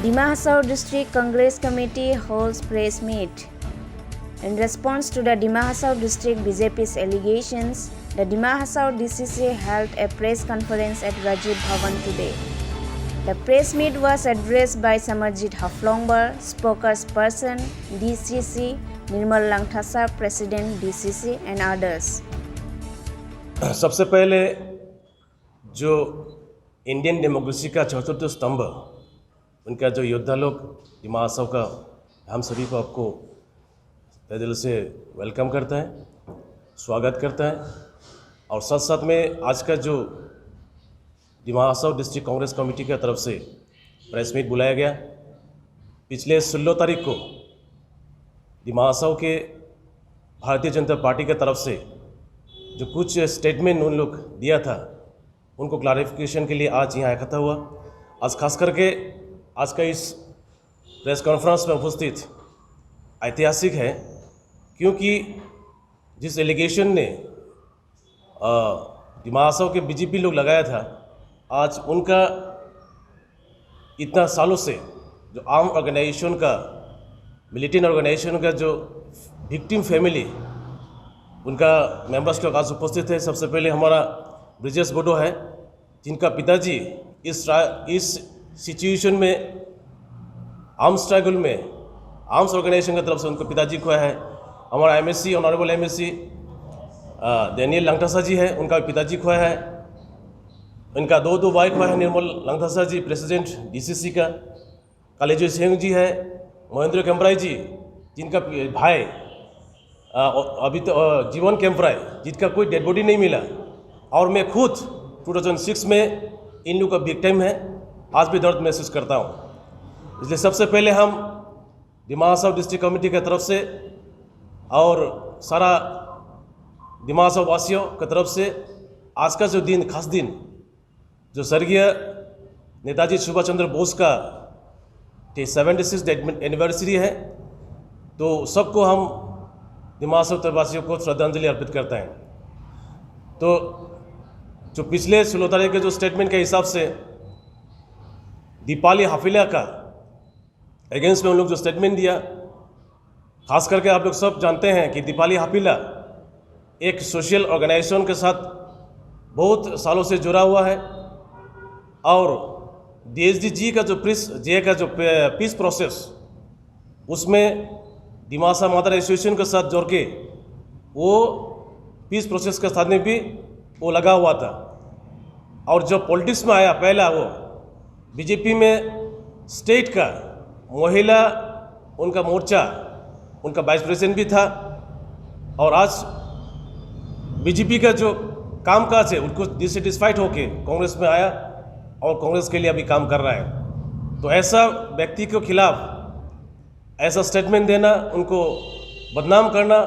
Dima Hasao District Congress Committee holds press meet. In response to the Dima Hasao District BJP's allegations, the Dima Hasao DCC held a press conference at Rajiv Bhavan today. The press meet was addressed by Samarjit Haflongbar, spokesperson DCC, Nirmal Langthasa, President DCC, and others. सबसे पहले जो Indian democracy का चतुर्थ स्तंभ उनका जो योद्धा लोग दिमा हसाओ का हम सभी को आपको तहे दिल से वेलकम करता है, स्वागत करता है। और साथ साथ में आज का जो दिमा हसाओ डिस्ट्रिक्ट कांग्रेस कमेटी की तरफ से प्रेस मीट बुलाया गया। पिछले 16 तारीख को दिमा हसाओ के भारतीय जनता पार्टी की तरफ से जो कुछ स्टेटमेंट उन लोग दिया था उनको क्लैरिफिकेशन के लिए आज यहाँ इकट्ठा हुआ। आज खास करके आज का इस प्रेस कॉन्फ्रेंस में उपस्थित ऐतिहासिक है, क्योंकि जिस एलिगेशन ने दिमा हसाओ के बीजेपी लोग लगाया था, आज उनका इतना सालों से जो आर्म ऑर्गेनाइजेशन का, मिलिटेंट ऑर्गेनाइजेशन का जो विक्टिम फैमिली उनका मेंबर्स लोग आज उपस्थित है। सबसे पहले हमारा ब्रिजेश बोडो है, जिनका पिताजी इस सिचुएशन में आर्म्स स्ट्रगल में आर्म्स ऑर्गेनाइजेशन की तरफ से उनको पिताजी खोया है। हमारा MSC honourable MSC Daniel Langthasa ji है, उनका पिताजी खोया है। इनका दो भाई खोया है, निर्मल लंगथासा जी प्रेसिडेंट डीसीसी का, कालेजो सिंह जी है, महेंद्र कैम्पराय जी जिनका भाई अभी तो जीवन कैम्पराय जिनका कोई डेड बॉडी नहीं मिला, और मैं खुद 2006 में इन लोगों का विक्टिम है, आज भी दर्द महसूस करता हूँ। इसलिए सबसे पहले हम दिमा हसाओ डिस्ट्रिक्ट कमेटी की तरफ से और सारा दिमा हसाओ वासियों की तरफ से आज का जो दिन, खास दिन, जो स्वर्गीय नेताजी सुभाष चंद्र बोस का 76 एनिवर्सरी है, तो सबको हम दिमा हसाओ वासियों को श्रद्धांजलि अर्पित करते हैं। तो जो पिछले 16 तारीख के जो स्टेटमेंट के हिसाब से दीपाली हाफिला का अगेंस्ट में उन लोग जो स्टेटमेंट दिया, खास करके आप लोग सब जानते हैं कि दीपाली हाफिला एक सोशल ऑर्गेनाइजेशन के साथ बहुत सालों से जुड़ा हुआ है, और DSDG का जो पीस प्रोसेस उसमें दिमा हसाओ मदर एसोसिएशन के साथ जोड़ के वो पीस प्रोसेस के साथ में भी वो लगा हुआ था। और जो पॉलिटिक्स में आया पहला, वो बीजेपी में स्टेट का महिला उनका मोर्चा, उनका वाइस प्रेसिडेंट भी था, और आज बीजेपी का जो कामकाज है उनको डिससेटिस्फाइड होके कांग्रेस में आया और कांग्रेस के लिए अभी काम कर रहा है। तो ऐसा व्यक्ति के खिलाफ ऐसा स्टेटमेंट देना, उनको बदनाम करना,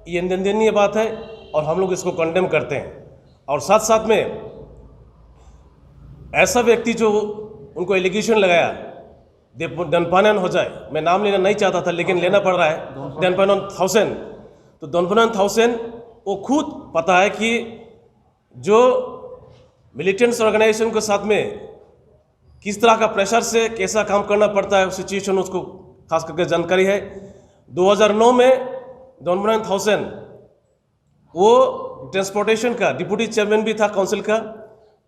ये निंदनीय बात है और हम लोग इसको कंडेम करते हैं। और साथ साथ में ऐसा व्यक्ति जो उनको एलिगेशन लगाया दनपानन हो जाए, मैं नाम लेना नहीं चाहता था लेकिन लेना पड़ रहा है, दनपानन थाउसेंड। तो दनपानन थाउसेंड वो खुद पता है कि जो मिलिटेंट्स ऑर्गेनाइजेशन के साथ में किस तरह का प्रेशर से कैसा काम करना पड़ता है, सिचुएशन उसको खास करके जानकारी है। 2009 में दनपानन थाउसेंड वो ट्रांसपोर्टेशन का डिप्यूटी चेयरमैन भी था काउंसिल का।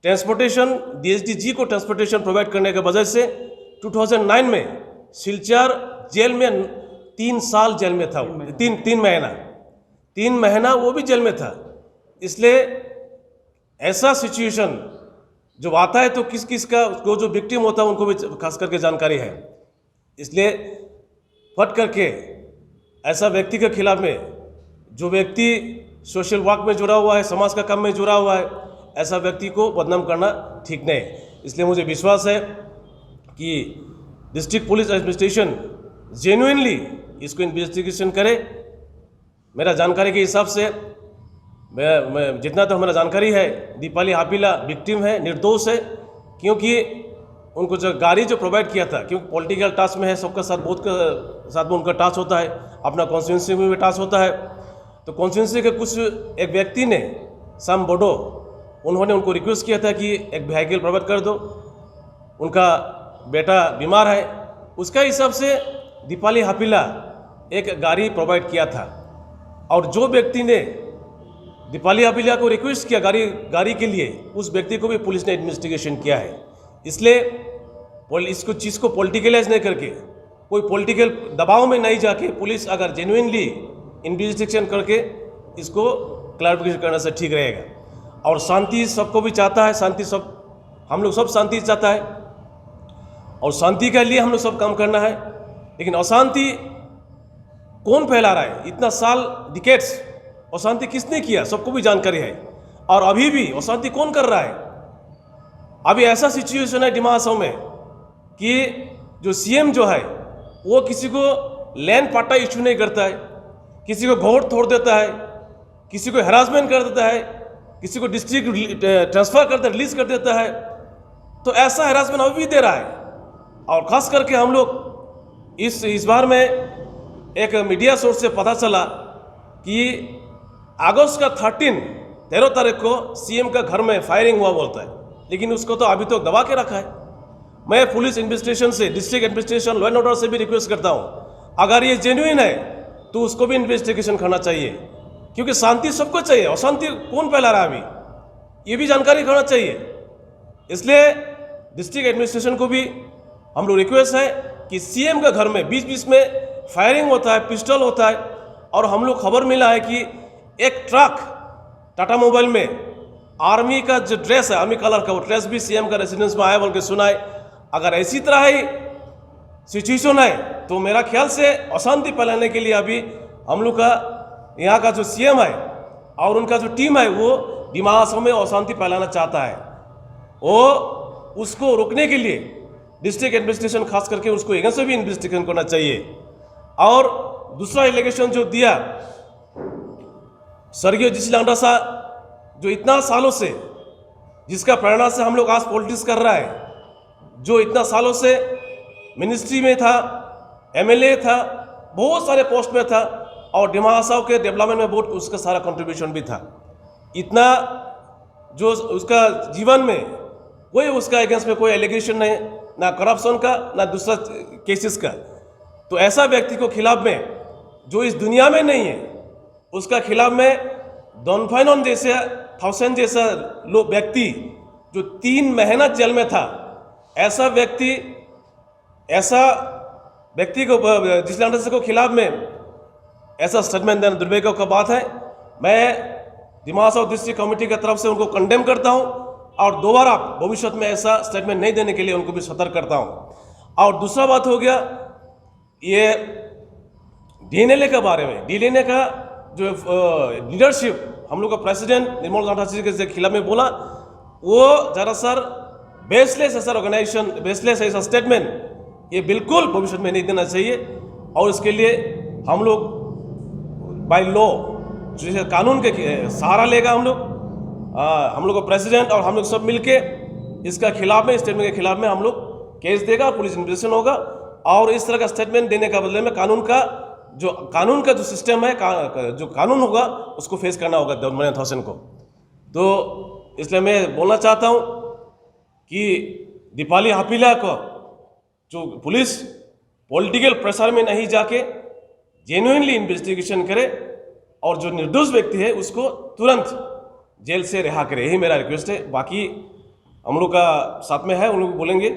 ट्रांसपोर्टेशन DSDG को ट्रांसपोर्टेशन प्रोवाइड करने के वजह से 2009 में सिलचर जेल में 3 साल जेल में था, 3 महीना वो भी जेल में था। इसलिए ऐसा सिचुएशन जब आता है तो किस किस का जो विक्टिम होता है उनको भी खास करके जानकारी है। इसलिए फट करके ऐसा व्यक्ति के खिलाफ में, जो व्यक्ति सोशल वर्क में जुड़ा हुआ है, समाज का काम में जुड़ा हुआ है, ऐसा व्यक्ति को बदनाम करना ठीक नहीं। इसलिए मुझे विश्वास है कि डिस्ट्रिक्ट पुलिस एडमिनिस्ट्रेशन जेन्युइनली इसको इन्वेस्टिगेशन करे। मेरा जानकारी के हिसाब से मैं जितना तो हमारा जानकारी है, दीपाली हाफिला विक्टिम है, निर्दोष है, क्योंकि उनको जो गाड़ी जो प्रोवाइड किया था, क्योंकि पॉलिटिकल टास्क में है, सबका साथ बहुत का साथ में उनका टास्क होता है, अपना कॉन्स्टिट्यूंसी में भी टास्क होता है। तो कॉन्स्टिट्यूंसी के कुछ एक व्यक्ति ने सम बोडो, उन्होंने उनको रिक्वेस्ट किया था कि एक व्हीकल प्रोवाइड कर दो, उनका बेटा बीमार है, उसका हिसाब से दीपाली हापिला एक गाड़ी प्रोवाइड किया था, और जो व्यक्ति ने दीपाली हापिला को रिक्वेस्ट किया गाड़ी के लिए, उस व्यक्ति को भी पुलिस ने इन्वेस्टिगेशन किया है। इसलिए इसको चीज़ को पॉलिटिकलाइज नहीं करके, कोई पॉलिटिकल दबाव में नहीं जाके, पुलिस अगर जेन्युइनली इन्वेस्टिगेशन करके इसको क्लैरिफिकेशन करने से ठीक रहेगा। और शांति सबको भी चाहता है, शांति सब, हम लोग सब शांति चाहता है, और शांति के लिए हम लोग सब काम करना है। लेकिन अशांति कौन फैला रहा है? इतना साल, डिकेड्स अशांति किसने किया? सबको भी जानकारी है। और अभी भी अशांति कौन कर रहा है? अभी ऐसा सिचुएशन है डिमा हासाओ में कि जो सीएम जो है वो किसी को लैंड पाट्टा इशू नहीं करता है, किसी को घोड़ तोड़ देता है, किसी को हैरासमेंट कर देता है, किसी को डिस्ट्रिक्ट ट्रांसफर करते रिलीज कर देता है। तो ऐसा हैरासमेंट अभी भी दे रहा है। और खास करके हम लोग इस बार में एक मीडिया सोर्स से पता चला कि अगस्त का 13 तारीख को सीएम का घर में फायरिंग हुआ बोलता है, लेकिन उसको तो अभी तो दबा के रखा है। मैं पुलिस इन्वेस्टिगेशन से, district administration, law and order से भी रिक्वेस्ट करता हूँ, अगर ये जेन्युइन है तो उसको भी इन्वेस्टिगेशन करना चाहिए, क्योंकि शांति सबको चाहिए। अशांति कौन फैला रहा है अभी, ये भी जानकारी करना चाहिए। इसलिए डिस्ट्रिक्ट एडमिनिस्ट्रेशन को भी हम लोग रिक्वेस्ट है कि सीएम के घर में बीच बीच में फायरिंग होता है, पिस्टल होता है, और हम लोग खबर मिला है कि एक ट्रक टाटा मोबाइल में आर्मी का जो ड्रेस है, आर्मी कलर का, वो ड्रेस भी सीएम का रेसिडेंस में आया बोल के सुना है। अगर ऐसी तरह ही सिचुएशन है तो मेरा ख्याल से अशांति फैलाने के लिए अभी हम लोग का यहाँ का जो सीएम है और उनका जो टीम है वो डिमा हासाओ में अशांति फैलाना चाहता है। वो उसको रोकने के लिए डिस्ट्रिक्ट एडमिनिस्ट्रेशन खास करके उसको अगेंस्ट से भी इन्वेस्टिगेशन करना चाहिए। और दूसरा एलिगेशन जो दिया स्वर्गीय जीसी लांडासा, जो इतना सालों से, जिसका प्रेरणा से हम लोग आज पॉलिटिक्स कर रहा है, जो इतना सालों से मिनिस्ट्री में था, एमएलए था, बहुत सारे पोस्ट में था, और डिमा हासाओ के डेवलपमेंट में बहुत उसका सारा कंट्रीब्यूशन भी था। इतना जो उसका जीवन में कोई उसका अगेंस्ट में कोई एलिगेशन नहीं, ना करप्शन का ना दूसरा केसेस का। तो ऐसा व्यक्ति को खिलाफ में जो इस दुनिया में नहीं है, उसका खिलाफ में दोनफाइनोन जैसे थाउसेंड जैसा लोग व्यक्ति जो 3 महीना जेल में था, ऐसा व्यक्ति को जिस लांडासा को खिलाफ में ऐसा स्टेटमेंट देना दुर्भाग्य का बात है। मैं डिमा हासाओ डिस्ट्रिक्ट कमेटी की तरफ से उनको कंडेम करता हूं, और दोबारा भविष्य में ऐसा स्टेटमेंट नहीं देने के लिए उनको भी सतर्क करता हूं। और दूसरा बात हो गया ये डीएनएलए के बारे में। डीएनएलए का जो लीडरशिप हम लोग का प्रेसिडेंट निर्मल गांधी जी के खिलाफ में बोला, वो जरा सर बेसलेस है सर, ऑर्गेनाइजेशन बेसलेस है। ऐसा स्टेटमेंट ये बिल्कुल भविष्य में नहीं देना चाहिए, और इसके लिए हम लोग बाय लॉ जो कानून के सहारा लेगा हम लोग का प्रेसिडेंट और हम लोग सब मिलके इसका खिलाफ में, स्टेटमेंट के खिलाफ में हम लोग केस देगा, पुलिस इन्वेस्टिगेशन होगा। और इस तरह का स्टेटमेंट देने का बदले में कानून का जो सिस्टम है, जो कानून होगा उसको फेस करना होगा डॉन थाउसेन को। तो इसलिए मैं बोलना चाहता हूँ कि दीपाली हापिला को जो पुलिस पॉलिटिकल प्रेशर में नहीं जाके जेन्युइनली इन्वेस्टिगेशन करे, और जो निर्दोष व्यक्ति है उसको तुरंत जेल से रिहा करे, यही मेरा रिक्वेस्ट है। बाकी हम लोग का साथ में है, उन लोग बोलेंगे।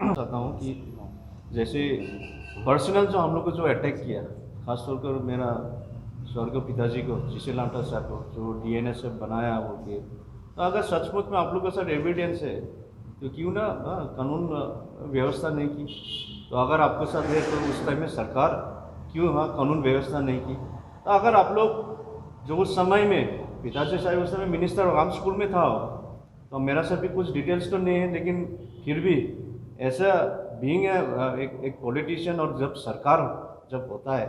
चाहता हूँ कि जैसे पर्सनल जो हम लोग को जो अटैक किया, खासतौर पर मेरा स्वर्गीय पिताजी को, जीसी लांडासा को, जो डीएनएसएफ बनाया वो के, तो अगर सचमुच में आप लोग के साथ एविडेंस है तो क्यों ना कानून व्यवस्था नहीं की? तो अगर आपके साथ है तो उस टाइम में सरकार क्यों कानून व्यवस्था नहीं की? तो अगर आप लोग जो उस समय में पिताजी साहब उस समय मिनिस्टर आर्म स्कूल में था, तो मेरा साथ भी कुछ डिटेल्स तो नहीं है, लेकिन फिर भी ऐसा बीइंग एक पॉलिटिशियन, और जब सरकार जब होता है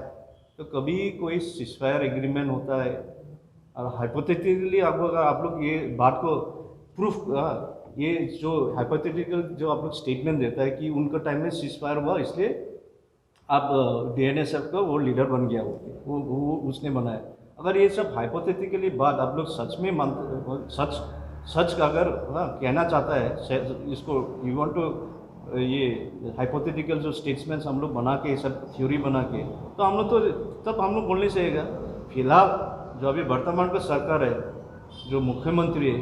तो कभी कोई सीजफायर एग्रीमेंट होता है, और हाइपोथेटिकली अगर आप लोग ये बात को प्रूफ, ये जो हाइपोथेटिकल जो आप लोग स्टेटमेंट देता है कि उनका टाइम में सीजफायर हुआ इसलिए आप डीएनएसएफ का वो लीडर बन गया, वो उसने बनाया। अगर ये सब हाइपोथेटिकली बात आप लोग सच में मानते, सच अगर कहना चाहता है, इसको यू वांट टू ये हाइपोथेटिकल जो स्टेट्समेंट्स हम लोग बना के सब थ्योरी बना के, तो हम लोग तो तब हम लोग बोलने से आएगा। फिलहाल जो अभी वर्तमान का सरकार है, जो मुख्यमंत्री है,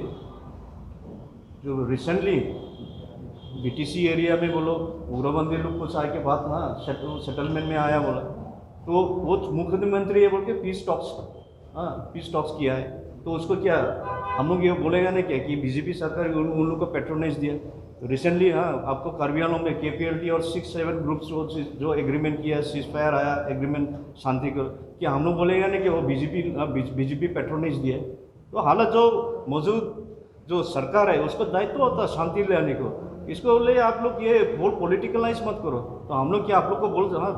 जो रिसेंटली बीटीसी एरिया में बोलो उग्रवादी लोग कुछ आए के बाद ना सेटलमेंट में आया बोला, तो वो मुख्यमंत्री है बोल के पीस टॉक्स किया है। तो उसको क्या हम लोग ये बोलेगा ना क्या कि बीजेपी सरकार उन लोग को पेट्रोनाइज दिया। तो रिसेंटली आपको कार्बी आंगलॉन्ग में केपीएलटी और 6-7 ग्रुप्स जो एग्रीमेंट किया, सीज फायर आया एग्रीमेंट शांति को, क्या हम लोग बोलेगा ना कि वो बीजेपी पेट्रोनाइज दिया है। तो हालत जो मौजूद जो सरकार है उसको दायित्व होता है शांति लाने को, इसको ले आप लोग ये पॉलिटिकलाइज मत करो। तो हम लोग क्या आप लोग को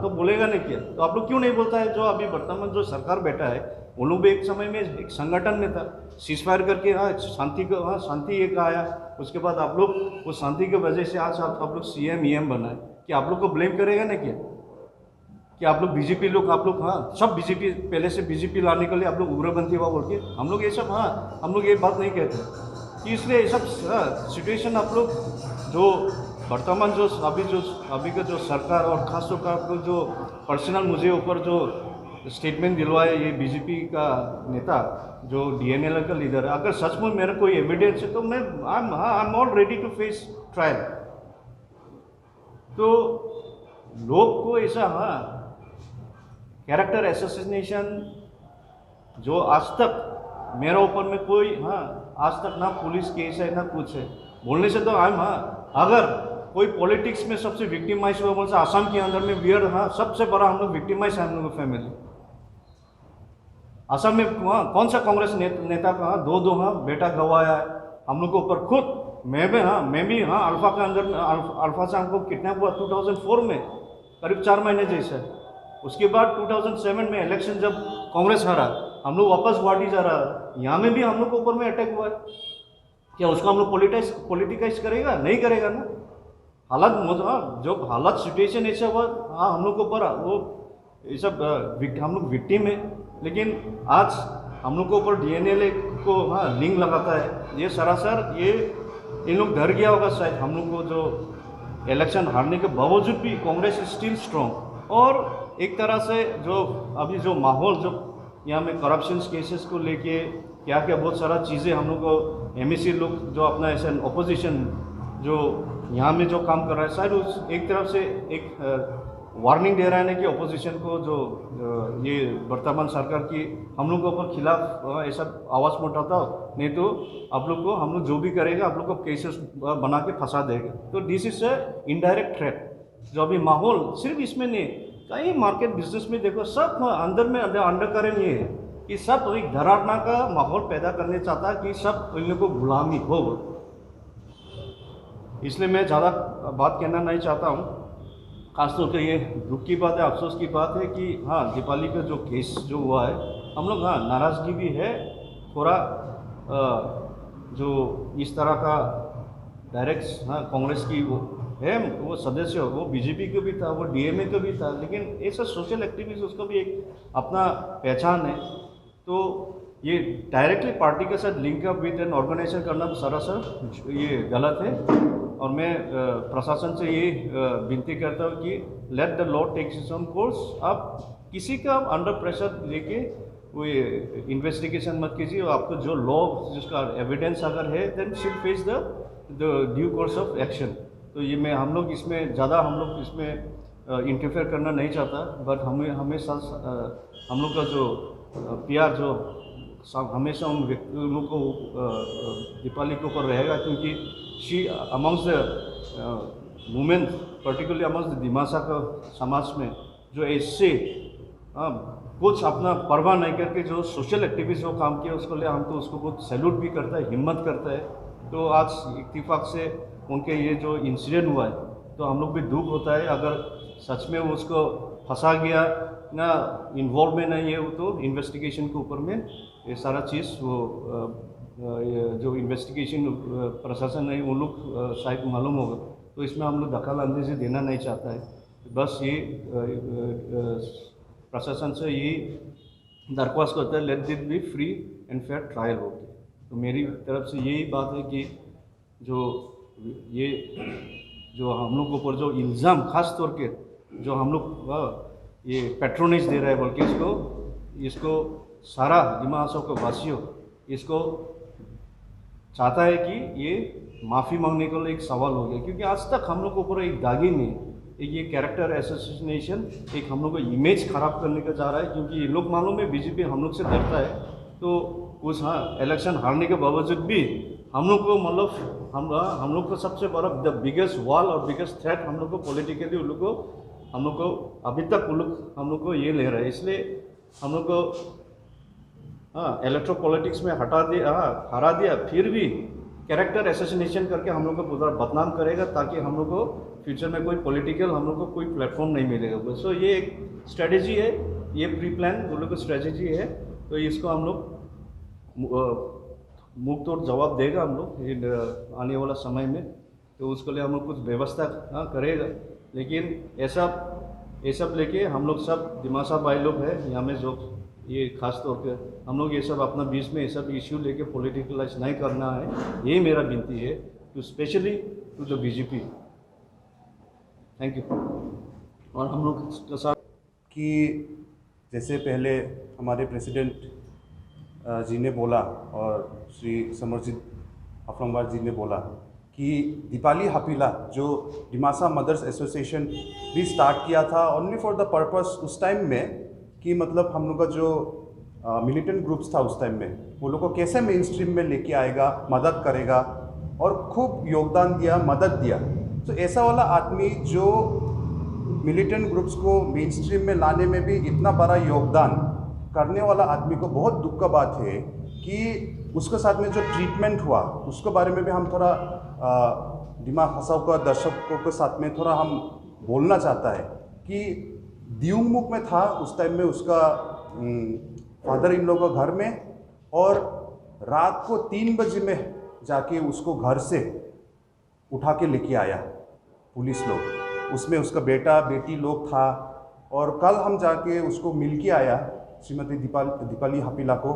तो बोलेगा नहीं क्या, तो आप लोग क्यों नहीं बोलता है? जो अभी वर्तमान जो सरकार बैठा है वो लोग भी एक समय में एक संगठन में था, सीज फायर करके शांति एक आया, उसके बाद आप लोग वो शांति की वजह से आज आप लोग CM EM बनाए, कि आप लोग को ब्लेम करेगा ना क्या कि आप लोग बीजेपी लोग आप लोग सब बीजेपी पहले से बीजेपी लाने के लिए आप लोग उग्रपंथी हुआ बोल के हम लोग ये सब हम लोग ये बात नहीं कहते कि इसलिए ये सब सिचुएशन आप लोग जो वर्तमान जो अभी का जो सरकार और खासतौर पर आप लोग जो पर्सनल मुझे ऊपर जो स्टेटमेंट दिलवाए ये बीजेपी का नेता जो DNL का लीडर है, अगर सच में मेरा कोई एविडेंस है तो मैं I am all ready to face trial. तो लोग को ऐसा कैरेक्टर एसोसिएशन जो आज तक मेरे ऊपर में कोई आज तक ना पुलिस केस है ना कुछ है बोलने से, तो अगर कोई पॉलिटिक्स में सबसे विक्टिमाइज हुआ बोल से आसाम के अंदर में वियर सबसे बड़ा हम लोग विक्टिमाइज है, हम लोग फैमिली असम में कौन सा कांग्रेस नेता का दो बेटा गवाया है हम लोग के ऊपर। खुद मैं भी अल्फा के अंदर अल्फा से हमको किडनैप हुआ 2004 में करीब 4 महीने जैसे। उसके बाद 2007 में इलेक्शन जब कांग्रेस हारा हम लोग वापस गुवाहाटी जा रहा, यहाँ में भी हम लोग के ऊपर में अटैक हुआ है। क्या उसको हम लोग पॉलिटिकाइज करेगा? नहीं करेगा ना। हालत जो हालत सिचुएशन ऐसा हुआ हम लोग के ऊपर वो ये सब हम लोग विक्टिम है, लेकिन आज हम लोग के ऊपर DNL को लिंक लगाता है। ये सरासर ये इन लोग डर गया होगा शायद हम लोग को, जो इलेक्शन हारने के बावजूद भी कांग्रेस इज स्टिल स्ट्रॉन्ग। और एक तरह से जो अभी जो माहौल जो यहाँ में करप्शन केसेस को लेके क्या क्या बहुत सारा चीज़ें हम लोग को MEC लोग जो अपना ऐसा अपोजिशन जो यहाँ में जो काम कर रहा है, शायद उस एक तरफ से एक वार्निंग दे रहा है ना कि अपोजिशन को जो ये वर्तमान सरकार की हम लोग के ऊपर खिलाफ ऐसा आवाज़ में उठाता हो, नहीं तो आप लोग को हम लोग जो भी करेगा आप लोग को केसेस बना के फंसा देगा। तो this is a indirect threat. जो अभी माहौल सिर्फ इसमें नहीं, कई मार्केट बिजनेस में देखो सब अंदर में अंडरकरेंट ये है कि सब एक डरावना का माहौल पैदा करने चाहता है कि सब इन लोगों को गुलामी हो। इसलिए मैं ज़्यादा बात कहना नहीं चाहता हूँ। खासतौर पर ये दुख की बात है, अफसोस की बात है कि दीपाली का जो केस जो हुआ है हम लोग नाराज़गी भी है थोड़ा। जो इस तरह का डायरेक्ट कांग्रेस की वो है वो सदस्य वो बीजेपी को भी था, वो DMA को भी था, लेकिन ऐसा सोशल एक्टिविस्ट उसको भी एक अपना पहचान है। तो ये डायरेक्टली पार्टी के साथ link up with an organization करना सरासर ये गलत है। और मैं प्रशासन से ये विनती करता हूँ कि let the law takes its own course. आप किसी का अंडर प्रेशर लेके वो इन्वेस्टिगेशन मत कीजिए। आपको जो लॉ जिसका एविडेंस अगर है then should face the due course of action. तो ये मैं हम लोग इसमें इंटरफेयर करना नहीं चाहता, बट हमेशा हम लोग का जो PR जो हमेशा उन लोगों को दीपाली के ऊपर रहेगा, क्योंकि she amongst the women particularly amongst the Dimasa का समाज में जो ऐसे कुछ अपना परवाह नहीं करके जो सोशल एक्टिविस्ट जो काम किया उसको ले हम तो उसको बहुत सैल्यूट भी करता है, हिम्मत करता है। तो आज इत्तेफाक से उनके ये जो इंसिडेंट हुआ है तो हम लोग भी दुख होता है। अगर सच में उसको फंसा गया ना इन्वॉल्व में नहीं है वो, तो इन्वेस्टिगेशन के ऊपर में ये सारा चीज़ वो जो इन्वेस्टिगेशन प्रशासन है उन लोग शायद मालूम होगा। तो इसमें हम लोग दखल अंदाजी देना नहीं चाहता है। बस ये प्रशासन से ये दरख्वास्त करता है let it be free and fair trial हो। तो मेरी तरफ से यही बात है कि जो ये जो हम लोग के ऊपर जो इल्ज़ाम खास तौर के जो हम लोग ये पेट्रोनेज दे रहा है, बल्कि इसको सारा दिमा हसाओ के वासियों इसको चाहता है कि ये माफ़ी मांगने के लिए एक सवाल हो गया, क्योंकि आज तक हम लोग के ऊपर एक दागी में एक ये कैरेक्टर एसोसिएशन एक हम लोग को इमेज ख़राब करने का चाह रहा है, क्योंकि ये लोग मालूम है बीजेपी हम लोग से डरता है। तो उस इलेक्शन हारने के बावजूद भी हम लोग को मतलब हम लोग को सबसे बड़ा द बिगेस्ट वॉल और बिगेस्ट थ्रेट हम लोग को पॉलिटिकली हम लोग को अभी तक हम लोग को ये ले रहा है। इसलिए हम लोग को इलेक्ट्रो पॉलिटिक्स में हरा दिया, फिर भी कैरेक्टर एसोसिएशन करके हम लोग को पूरा बदनाम करेगा, ताकि हम लोग को फ्यूचर में कोई पॉलिटिकल हम लोग को कोई प्लेटफॉर्म नहीं मिलेगा। सो ये एक स्ट्रेटेजी है, ये प्री प्लान वो लोग की स्ट्रेटेजी है। तो इसको हम लोग मुंह तोड़ जवाब देगा हम लोग आने वाला समय में। तो उसके लिए हम लोग कुछ व्यवस्था करेगा, लेकिन ये सब लेके हम लोग सब दिमासा भाई लोग हैं यहाँ में, जो ये खास तौर पे हम लोग ये सब अपना बीच में ये सब इश्यू लेके पॉलिटिकलाइज नहीं करना है, यही मेरा विनती है to specially to the BJP. Thank you. और हम लोग के साथ कि जैसे पहले हमारे प्रेसिडेंट जी ने बोला और श्री समरजीत अफलंगवार जी ने बोला कि दीपाली हपीला जो डिमासा मदर्स एसोसिएशन भी स्टार्ट किया था ओनली फॉर द पर्पस उस टाइम में कि मतलब हम लोग का जो मिलिटेंट ग्रुप्स था उस टाइम में वो लोग को कैसे मेन स्ट्रीम में लेके आएगा, मदद करेगा, और खूब योगदान दिया, मदद दिया। तो ऐसा वाला आदमी जो मिलिटेंट ग्रुप्स को मेन स्ट्रीम में लाने में भी इतना बड़ा योगदान करने वाला आदमी को बहुत दुख का बात है कि उसके साथ में जो ट्रीटमेंट हुआ उसके बारे में भी हम थोड़ा दिमा हसाओ का दर्शकों के साथ में थोड़ा हम बोलना चाहता है कि दियुंगमुख में था उस टाइम में उसका फादर इन लोग का घर में, और रात को 3 बजे में जाके उसको घर से उठा के लेके आया पुलिस लोग, उसमें उसका बेटा बेटी लोग था। और कल हम जाके उसको मिल के आया श्रीमती दीपाली हपीला को।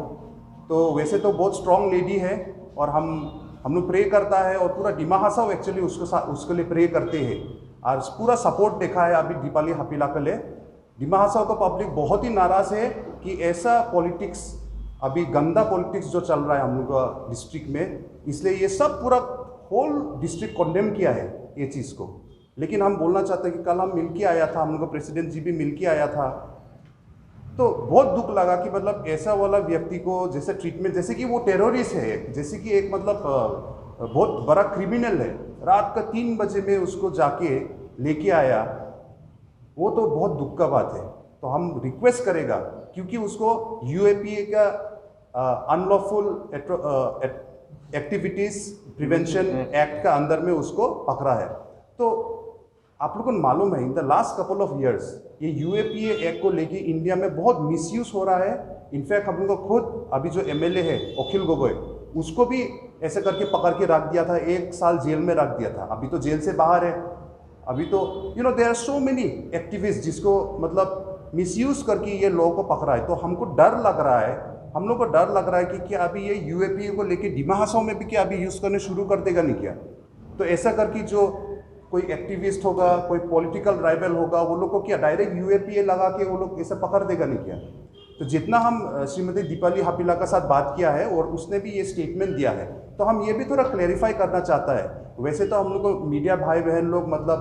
तो वैसे तो बहुत स्ट्रॉन्ग लेडी है और हम लोग प्रे करता है, और पूरा दिमा हसाओ एक्चुअली उसके लिए प्रे करते हैं, और पूरा सपोर्ट देखा है अभी दीपाली हपीला के लिए। दिमा हसाओ का पब्लिक बहुत ही नाराज़ है कि ऐसा पॉलिटिक्स, अभी गंदा पॉलिटिक्स जो चल रहा है हम लोग का डिस्ट्रिक्ट में, इसलिए ये सब पूरा होल डिस्ट्रिक्ट कॉन्डेम किया है ये चीज़ को। लेकिन हम बोलना चाहते हैं कि कल हम मिल के आया था, हम लोग का प्रेसिडेंट जी भी मिल के आया था, तो बहुत दुख लगा कि मतलब ऐसा वाला व्यक्ति को जैसे ट्रीटमेंट, जैसे कि वो टेररिस्ट है, जैसे कि एक मतलब बहुत बड़ा क्रिमिनल है, रात का 3 बजे में उसको जाके लेके आया, वो तो बहुत दुख का बात है। तो हम रिक्वेस्ट करेगा, क्योंकि उसको यूएपीए का अनलॉफुल एक्टिविटीज़ प्रिवेंशन एक्ट का अंदर में उसको पकड़ा है। तो आप लोगों को मालूम है in the last couple of years ये यूएपीए एक्ट को लेके इंडिया में बहुत मिसयूज हो रहा है। इनफैक्ट हम लोग को खुद अभी जो एमएलए है अखिल गोगोई, उसको भी ऐसे करके पकड़ के रख दिया था, 1 साल जेल में रख दिया था, अभी तो जेल से बाहर है। अभी तो there are so many activist जिसको मतलब मिसयूज करके ये लोगों को पकड़ा है। तो हमको डर लग रहा है, हम लोग को डर लग रहा है कि क्या अभी ये यूएपीए को लेके दिमा हसाओ में भी क्या अभी यूज़ करने शुरू कर देगा नहीं क्या? तो ऐसा करके जो कोई एक्टिविस्ट होगा, कोई पॉलिटिकल राइवल होगा, वो लोग को क्या डायरेक्ट यूएपीए लगा के वो लोग ऐसे पकड़ देगा नहीं क्या? तो जितना हम श्रीमती दीपाली हपीला का साथ बात किया है और उसने भी ये स्टेटमेंट दिया है, तो हम ये भी थोड़ा क्लैरिफाई करना चाहता है। वैसे तो हम लोग को मीडिया भाई बहन लोग मतलब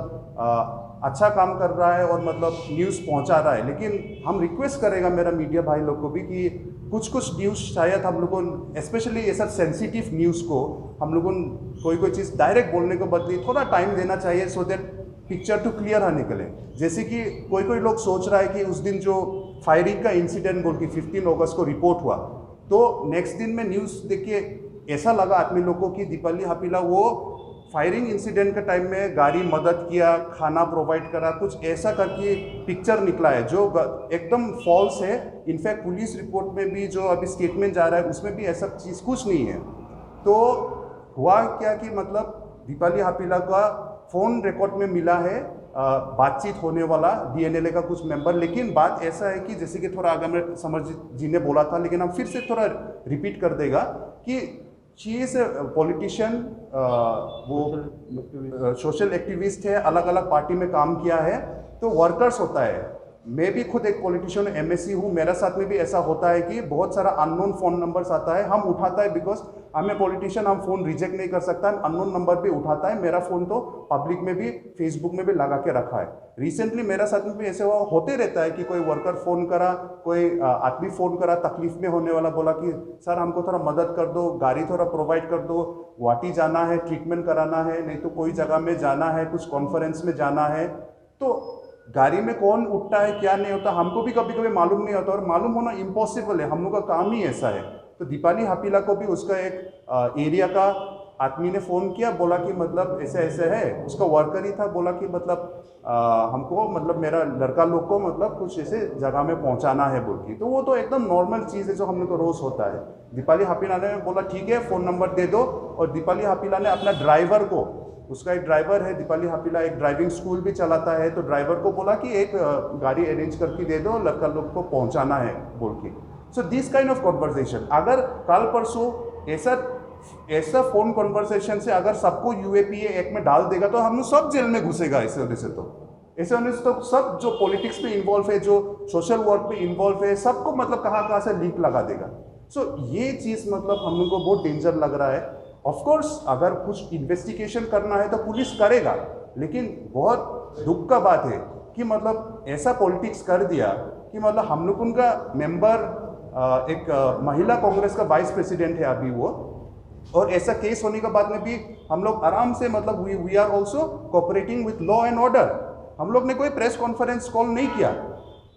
अच्छा काम कर रहा है और मतलब न्यूज़ पहुंचा रहा है, लेकिन हम रिक्वेस्ट करेगा मेरा मीडिया भाई लोग को भी कि कुछ न्यूज़ शायद हम लोगों को, स्पेशली ये सब सेंसिटिव न्यूज़ को हम लोगों को कोई चीज़ डायरेक्ट बोलने को बदले थोड़ा टाइम देना चाहिए, so that picture to clear आने के लिए। जैसे कि कोई लोग सोच रहा है कि उस दिन जो फायरिंग का इंसिडेंट बोल के 15 अगस्त को रिपोर्ट हुआ, तो नेक्स्ट दिन में न्यूज़ देख के ऐसा लगा आदमी लोग को कि दीपाली हपीला वो फायरिंग इंसिडेंट के टाइम में गाड़ी मदद किया, खाना प्रोवाइड करा, कुछ ऐसा करके पिक्चर निकला है जो एकदम फॉल्स है। इनफैक्ट पुलिस रिपोर्ट में भी जो अभी स्टेटमेंट जा रहा है उसमें भी ऐसा चीज़ कुछ नहीं है। तो हुआ क्या कि मतलब दीपाली हपीला का फ़ोन रिकॉर्ड में मिला है बातचीत होने वाला डीएनएलए का कुछ मेंबर, लेकिन बात ऐसा है कि जैसे कि थोड़ा आगे में समरजीत जी ने बोला था, लेकिन हम फिर से थोड़ा रिपीट कर देगा कि शी इज़ पॉलिटिशियन, वो सोशल एक्टिविस्ट है, अलग अलग पार्टी में काम किया है, तो वर्कर्स होता है। मैं भी खुद एक पॉलिटिशियन एमएससी हूँ, मेरे साथ में भी ऐसा होता है कि बहुत सारा अननोन फ़ोन नंबर्स आता है, हम उठाता है बिकॉज हम ए पॉलिटिशियन, हम फ़ोन रिजेक्ट नहीं कर सकता, अननोन नंबर भी उठाता है। मेरा फ़ोन तो पब्लिक में भी, फेसबुक में भी लगा के रखा है। रिसेंटली मेरे साथ में भी ऐसे हुआ, होते रहता है कि कोई वर्कर फ़ोन करा, कोई आदमी फ़ोन करा, तकलीफ में होने वाला, बोला कि सर हमको थोड़ा मदद कर दो, गाड़ी थोड़ा प्रोवाइड कर दो, गुवाहाटी जाना है, ट्रीटमेंट कराना है, नहीं तो कोई जगह में जाना है, कुछ कॉन्फ्रेंस में जाना है। तो गाड़ी में कौन उठता है, क्या नहीं होता, हमको भी कभी कभी मालूम नहीं होता, और मालूम होना इम्पॉसिबल है, हम लोग का काम ही ऐसा है। तो दीपाली हापीला को भी उसका एक एरिया का आदमी ने फ़ोन किया, बोला कि मतलब ऐसे ऐसे है, उसका वर्कर ही था, बोला कि मतलब हमको मतलब मेरा लड़का लोग को मतलब कुछ ऐसे जगह में पहुंचाना है बोल के। तो वो तो एकदम नॉर्मल चीज़ है जो हम लोग को रोज़ होता है। दीपाली हापीला ने बोला ठीक है, फ़ोन नंबर दे दो, और दीपाली हापीला ने अपना ड्राइवर को, उसका एक ड्राइवर है, दीपाली हापीला एक ड्राइविंग स्कूल भी चलाता है, तो ड्राइवर को बोला कि एक गाड़ी अरेंज करके दे दो, लड़का लोग को पहुंचाना है बोल के। So this kind of conversation, अगर कल परसों ऐसा फोन कॉन्वर्सेशन से अगर सबको यूएपीए एक्ट में डाल देगा तो हम लोग सब जेल में घुसेगा। ऐसे होने से तो सब जो पॉलिटिक्स में इन्वॉल्व है, जो सोशल वर्क में इन्वॉल्व है, सबको मतलब कहाँ से लीक लगा देगा। सो ये चीज़ मतलब हम लोग को बहुत डेंजर लग रहा है। ऑफ कोर्स अगर कुछ इन्वेस्टिगेशन करना है तो पुलिस करेगा, लेकिन बहुत दुख का बात है कि मतलब ऐसा पॉलिटिक्स कर दिया कि मतलब हम लोग उनका मेंबर, एक महिला कांग्रेस का वाइस प्रेसिडेंट है अभी वो, और ऐसा केस होने के बाद में भी हम लोग आराम से मतलब we are also cooperating with law and order. हम लोग ने कोई प्रेस कॉन्फ्रेंस कॉल नहीं किया,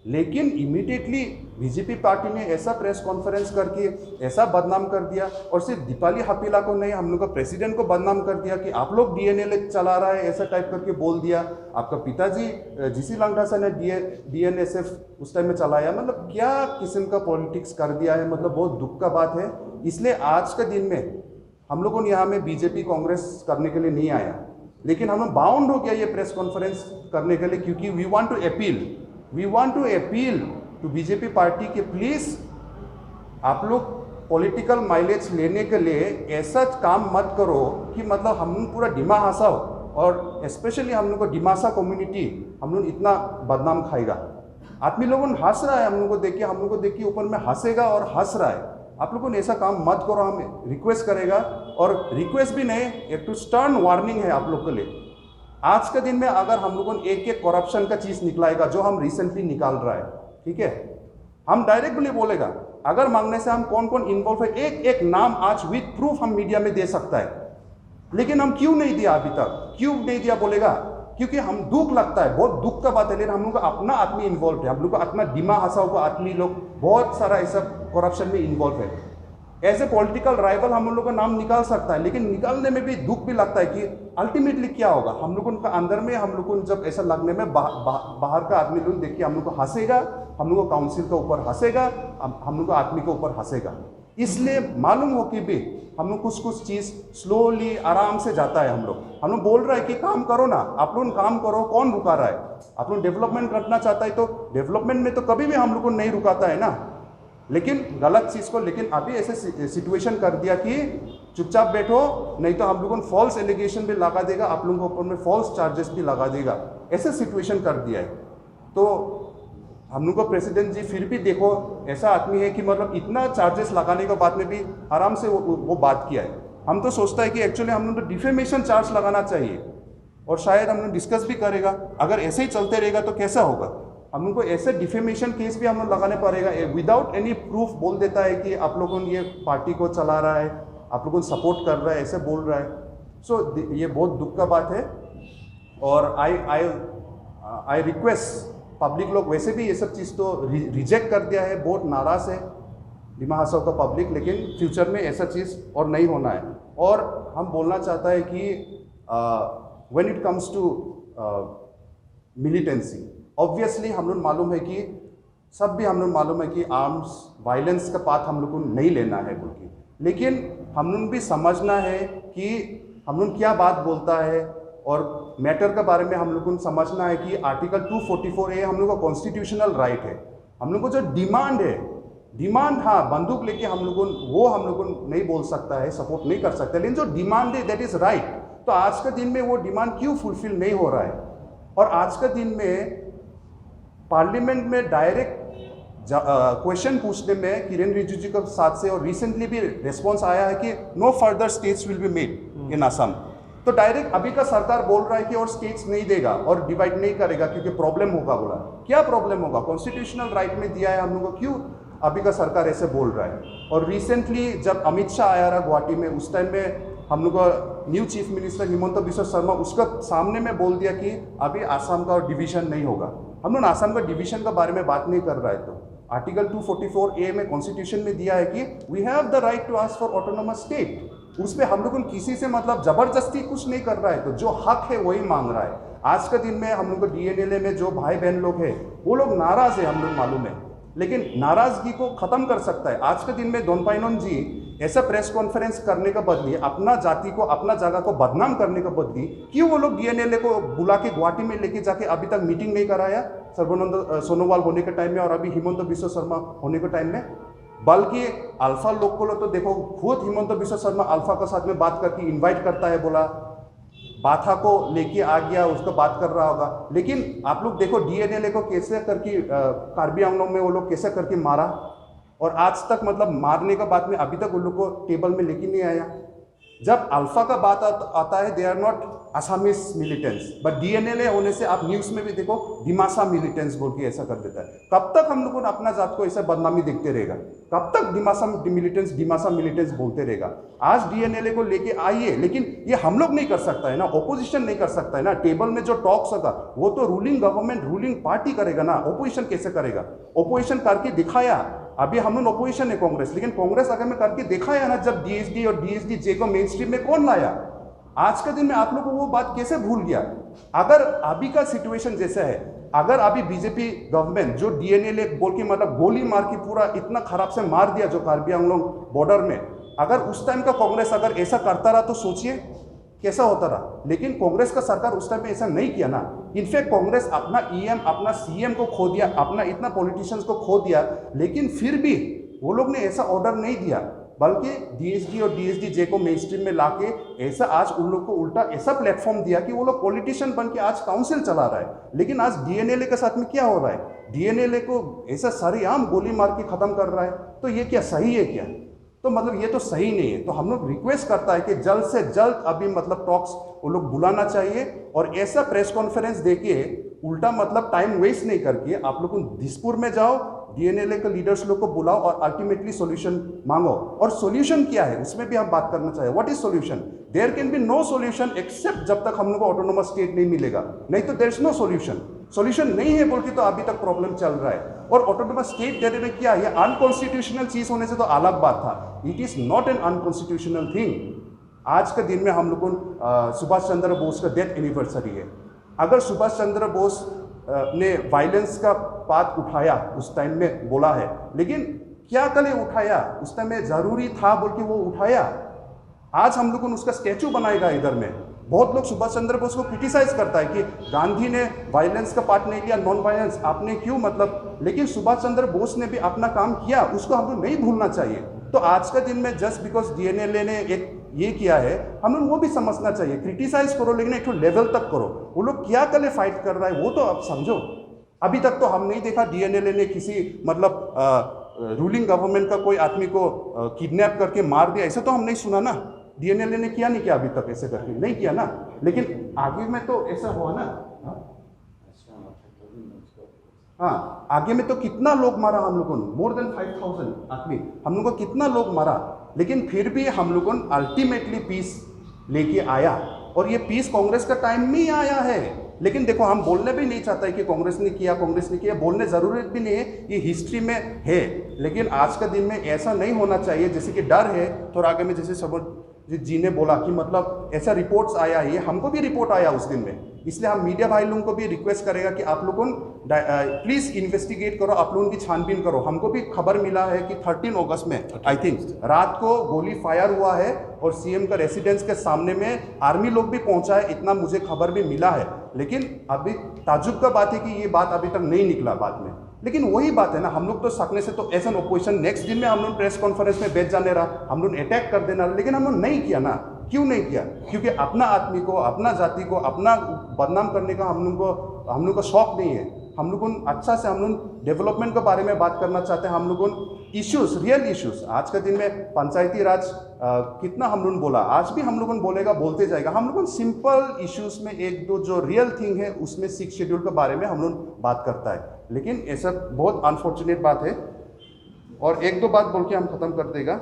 लेकिन इमीडिएटली बीजेपी पार्टी ने ऐसा प्रेस कॉन्फ्रेंस करके ऐसा बदनाम कर दिया, और सिर्फ दीपाली हापीला को नहीं, हम लोग का प्रेसिडेंट को बदनाम कर दिया कि आप लोग डीएनए चला रहा है, ऐसा टाइप करके बोल दिया। आपका पिताजी जीसी लांगटासा ने डीएनएसएफ उस टाइम में चलाया। मतलब क्या किस्म का पॉलिटिक्स कर दिया है, मतलब बहुत दुख का बात है। इसलिए आज के दिन में हम लोगों ने यहाँ में बीजेपी कांग्रेस करने के लिए नहीं आया, लेकिन हम लोग बाउंड हो गया ये प्रेस कॉन्फ्रेंस करने के लिए, क्योंकि we want to appeal to BJP party के प्लीज़ आप लोग पॉलिटिकल माइलेज लेने के लिए ऐसा काम मत करो कि मतलब हम लोग पूरा डिमा हंसाओ, और स्पेशली हम लोग को डिमासा कम्युनिटी हम लोग इतना बदनाम खाएगा। आदमी लोगों ने हंस रहा है, हम लोग को देख के ऊपर में हंसेगा और हंस रहा है। आप लोगों ने ऐसा काम मत करो, हम रिक्वेस्ट करेगा, और रिक्वेस्ट भी नहीं, एक टू स्टर्न वार्निंग है आप लोग के लिए। आज के दिन में अगर हम लोगों ने एक करप्शन का चीज़ निकलाएगा जो हम रिसेंटली निकाल रहा है, ठीक है, हम डायरेक्टली बोलेगा, अगर मांगने से हम कौन कौन इन्वॉल्व है, एक नाम आज विद प्रूफ हम मीडिया में दे सकता है, लेकिन हम क्यों नहीं दिया अभी तक, क्यों नहीं दिया बोलेगा, क्योंकि हम दुख लगता है, बहुत दुख का बात है। लेकिन हम लोग का अपना आदमी इन्वॉल्व है, हम लोग का अपना डिमा हंसाओ का आदमी लोग बहुत सारा ऐसा करप्शन में इन्वॉल्व है। एज ए पॉलिटिकल राइवल हम लोग का नाम निकाल सकता है, लेकिन निकालने में भी दुख भी लगता है कि अल्टीमेटली क्या होगा। हम लोगों का अंदर में हम लोग को जब ऐसा लगने में बाहर का आदमी लोग देख के हम लोग को हंसेगा, हम लोग को काउंसिल के ऊपर हंसेगा, हम लोग को आदमी के ऊपर हंसेगा। इसलिए मालूम हो कि भी हम लोग कुछ चीज़ स्लोली आराम से जाता है। हम लोग बोल रहा है कि काम करो ना, आप लोग काम करो, कौन रुका रहा है। आप लोग डेवलपमेंट करना चाहता है तो डेवलपमेंट में तो कभी भी हम लोग को नहीं रुकाता है ना, लेकिन गलत चीज़ को। लेकिन अभी ऐसे सिचुएशन कर दिया कि चुपचाप बैठो, नहीं तो हम लोगों को फॉल्स एलिगेशन भी लगा देगा, आप लोगों के ऊपर में फॉल्स चार्जेस भी लगा देगा, ऐसे सिचुएशन कर दिया है। तो हम लोग को प्रेसिडेंट जी फिर भी देखो ऐसा आदमी है कि मतलब इतना चार्जेस लगाने के बाद में भी आराम से वो बात किया है। हम तो सोचता है कि एक्चुअली हम लोग को डिफेमेशन चार्ज लगाना चाहिए, और शायद हम लोग डिस्कस भी करेगा, अगर ऐसे ही चलते रहेगा तो कैसा होगा। हम लोग को ऐसे डिफेमेशन केस भी हम लोग लगाने पड़ेगा, विदाउट एनी प्रूफ बोल देता है कि आप लोगों ने ये पार्टी को चला रहा है, आप लोगों को सपोर्ट कर रहा है, ऐसे बोल रहा है। सो ये बहुत दुख का बात है। और आई रिक्वेस्ट पब्लिक लोग, वैसे भी ये सब चीज़ तो रिजेक्ट कर दिया है, बहुत नाराज़ है डिमा हसाओ का पब्लिक, लेकिन फ्यूचर में ऐसा चीज़ और नहीं होना है। और हम बोलना चाहता है कि when it comes to militancy, obviously हम लोग मालूम है कि सब भी हम लोग मालूम है कि आर्म्स वायलेंस का पाथ हम लोग को नहीं लेना है बोल के, लेकिन हम लोग भी समझना है कि हम लोग क्या बात बोलता है, और मैटर के बारे में हम लोग को समझना है कि आर्टिकल 244A हम लोग का कॉन्स्टिट्यूशनल राइट है। हम लोग को जो डिमांड है डिमांड, हाँ बंदूक लेके हम लोगों वो हम लोगों नहीं बोल सकता है, सपोर्ट नहीं कर सकता, लेकिन जो डिमांड है दैट इज राइट। तो आज के दिन में वो डिमांड क्यों फुलफिल नहीं हो रहा है? और आज के दिन में पार्लियामेंट में डायरेक्ट क्वेश्चन पूछने में किरेन रिजिजू के साथ से और रिसेंटली भी रिस्पॉन्स आया है कि no further states will be made in Assam. तो डायरेक्ट अभी का सरकार बोल रहा है कि और स्टेट्स नहीं देगा और डिवाइड नहीं करेगा क्योंकि प्रॉब्लम होगा। बोला क्या प्रॉब्लम होगा? कॉन्स्टिट्यूशनल राइट में दिया है हम लोग को, क्यों अभी का सरकार ऐसे बोल रहा है? और रिसेंटली जब अमित शाह आया रहा गुवाहाटी में, उस टाइम में हम लोग का new chief minister Himanta Biswa Sharma उसका सामने में बोल दिया कि अभी आसाम का डिवीजन नहीं होगा। हम लोग आसाम का डिवीजन के बारे में बात नहीं कर रहा है। तो आर्टिकल 244A में कॉन्स्टिट्यूशन में दिया है कि we have the right to ask for autonomous state. उस पर हम लोग किसी से मतलब जबरदस्ती कुछ नहीं कर रहा है, तो जो हक है वही मांग रहा है। आज के दिन में हम लोग को DNLA में जो भाई बहन लोग हैं वो लोग नाराज है, हम लोग मालूम है, लेकिन नाराजगी को खत्म कर सकता है। आज के दिन में दोनपाइनोन जी ऐसा प्रेस कॉन्फ्रेंस करने का बदली, अपना जाति को अपना जगह को बदनाम करने का बदली, क्यों वो लोग DNLA को बुला के गुवाहाटी में लेके जाके अभी तक मीटिंग नहीं कराया सर्बानंद सोनोवाल होने के टाइम में और अभी हिमंत बिश्व शर्मा होने के टाइम में? बल्कि अल्फा लोग को तो देखो, खुद हिमंत बिश्व शर्मा अल्फा के साथ में बात करके इन्वाइट करता है, बोला बाथा को लेके आ गया, उसको बात कर रहा होगा। लेकिन आप लोग देखो DNLA को कैसे करके कार्बी आंगलों में वो लोग कैसे करके मारा, और आज तक मतलब मारने का बात में अभी तक उन लोग को टेबल में लेके नहीं आया। जब अल्फा का बात आता है, they are not Assamese militants, but DNLA होने से आप न्यूज़ में भी देखो दिमासा मिलिटेंट्स बोल के ऐसा कर देता है। कब तक हम लोग अपना जात को ऐसा बदनामी देखते रहेगा? कब तक दिमासा मिलिटेंट्स बोलते रहेगा? आज DNLA को लेके आइए, लेकिन ये हम लोग नहीं कर सकता है ना, ओपोजिशन नहीं कर सकता है ना। टेबल में जो टॉक्स होगा वो तो रूलिंग गवर्नमेंट, रूलिंग पार्टी करेगा ना, ओपोजिशन कैसे करेगा? ओपोजिशन करके दिखाया, अभी हम लोग ओपोजिशन है कांग्रेस, लेकिन कांग्रेस अगर में करके दिखाया ना, जब DSD और DSD-J को मेन स्ट्रीम में कौन लाया? आज के दिन में आप लोग को वो बात कैसे भूल गया? अगर अभी का सिचुएशन जैसा है, अगर अभी बीजेपी गवर्नमेंट जो DNLA बोल के मतलब गोली मार के पूरा इतना खराब से मार दिया जो कार्बी आंगलोंग बॉर्डर में, अगर उस टाइम का कांग्रेस अगर ऐसा करता रहा तो सोचिए कैसा होता रहा। लेकिन कांग्रेस का सरकार उस टाइम में ऐसा नहीं किया ना। इनफैक्ट कांग्रेस अपना EM अपना CM को खो दिया, अपना इतना पॉलिटिशियंस को खो दिया, लेकिन फिर भी वो लोग ने ऐसा ऑर्डर नहीं दिया, बल्कि DSD और DSD-J को मेन स्ट्रीम में लाके ऐसा आज उन लोग को उल्टा ऐसा प्लेटफॉर्म दिया कि वो लोग पॉलिटिशियन बन के आज काउंसिल चला रहा है। लेकिन आज DNLA के साथ में क्या हो रहा है? DNLA को ऐसा सरेआम गोली मार के खत्म कर रहा है। तो ये क्या सही है क्या? तो मतलब ये तो सही नहीं है। तो हम लोग रिक्वेस्ट करता है कि जल्द से जल्द अभी मतलब टॉक्स वो लोग बुलाना चाहिए, और ऐसा प्रेस कॉन्फ्रेंस देके उल्टा मतलब टाइम वेस्ट नहीं करके आप लोग दिसपुर में जाओ, DNLA के लीडर्स लोग को बुलाओ और अल्टीमेटली सॉल्यूशन मांगो। और सॉल्यूशन क्या है उसमें भी हम बात करना चाहिए। What is solution? There can be no solution except जब तक हम लोग को ऑटोनोमस स्टेट नहीं मिलेगा, नहीं तो there is no solution. Solution नहीं है बोल के तो अभी तक प्रॉब्लम चल रहा है। और ऑटोनोमस स्टेट देने में क्या है, अनकॉन्स्टिट्यूशनल चीज होने से तो अलग बात था, it is not an unconstitutional thing. आज के दिन में हम लोग को सुभाष चंद्र बोस का डेथ एनिवर्सरी है। अगर सुभाष चंद्र बोस ने वायलेंस का बात उठाया उस टाइम में बोला है, लेकिन क्या कले उठाया? उस टाइम में जरूरी था बोल के वो उठाया। आज हम लोग उसका स्टैचू बनाएगा इधर में। बहुत लोग सुभाष चंद्र बोस को क्रिटिसाइज करता है कि गांधी ने वायलेंस का पार्ट नहीं लिया, नॉन वायलेंस आपने क्यों मतलब, लेकिन सुभाष चंद्र बोस ने भी अपना काम किया, उसको हम लोग नहीं भूलना चाहिए। तो आज का दिन में जस्ट बिकॉज DNLA ने एक ये किया है, हम लोग वो भी समझना चाहिए। क्रिटिसाइज करो लेकिन एक लेवल तक करो। वो लोग क्या कले फाइट कर रहा है वो तो आप समझो। अभी तक तो हम नहीं देखा DNLA ने किसी मतलब रूलिंग गवर्नमेंट का कोई आदमी को किडनैप करके मार दिया, ऐसा तो हम नहीं सुना ना। DNLA ने किया नहीं, किया अभी तक ऐसे करके नहीं किया ना, लेकिन आगे में तो ऐसा हुआ ना। हाँ, आगे में तो कितना लोग मारा हम लोगों ने, मोर देन 5000 आदमी हम लोगों को कितना लोग मारा, लेकिन फिर भी हम लोगों ने अल्टीमेटली पीस लेके आया। और ये पीस कांग्रेस का टाइम में ही आया है। लेकिन देखो हम बोलने भी नहीं चाहते कि कांग्रेस ने किया, बोलने ज़रूरत भी नहीं है, ये हिस्ट्री में है। लेकिन आज का दिन में ऐसा नहीं होना चाहिए, जैसे कि डर है थोड़ा आगे में, जैसे समरजीत जी ने बोला कि मतलब ऐसा रिपोर्ट्स आया है, हमको भी रिपोर्ट आया उस दिन में इसलिए हम मीडिया भाई लोगों को भी रिक्वेस्ट करेगा कि आप लोगों प्लीज़ इन्वेस्टिगेट करो, आप लोगों की छानबीन करो। हमको भी खबर मिला है कि 13 अगस्त में आई थिंक रात को गोली फायर हुआ है और सीएम का रेसिडेंस के सामने में आर्मी लोग भी पहुंचा है, इतना मुझे खबर भी मिला है। लेकिन अभी ताजुब का बात है कि ये बात अभी तक नहीं निकला बाद में। लेकिन वही बात है ना, हम लोग तो सकने से तो एज एन ओपोजिशन नेक्स्ट दिन में हम लोग प्रेस कॉन्फ्रेंस में बैठ जाने रहा, हम लोग अटैक कर देना, लेकिन हम लोग नहीं किया ना। क्यों नहीं किया? क्योंकि अपना आदमी को, अपना जाति को, अपना बदनाम करने का हम लोग को शौक नहीं है। हम लोग अच्छा से हम लोग डेवलपमेंट के बारे में बात करना चाहते हैं। हम लोग इश्यूज, रियल इश्यूज, आज के दिन में पंचायती राज कितना हम लोग बोला, आज भी हम लोग बोलेगा, बोलते जाएगा। हम लोग सिंपल इश्यूज में एक दो जो रियल थिंग है उसमें 6 शेड्यूल के बारे में हम लोग बात करता है। लेकिन ऐसा बहुत अनफॉर्चुनेट बात है। और एक दो बात बोल के हम खत्म कर देगा।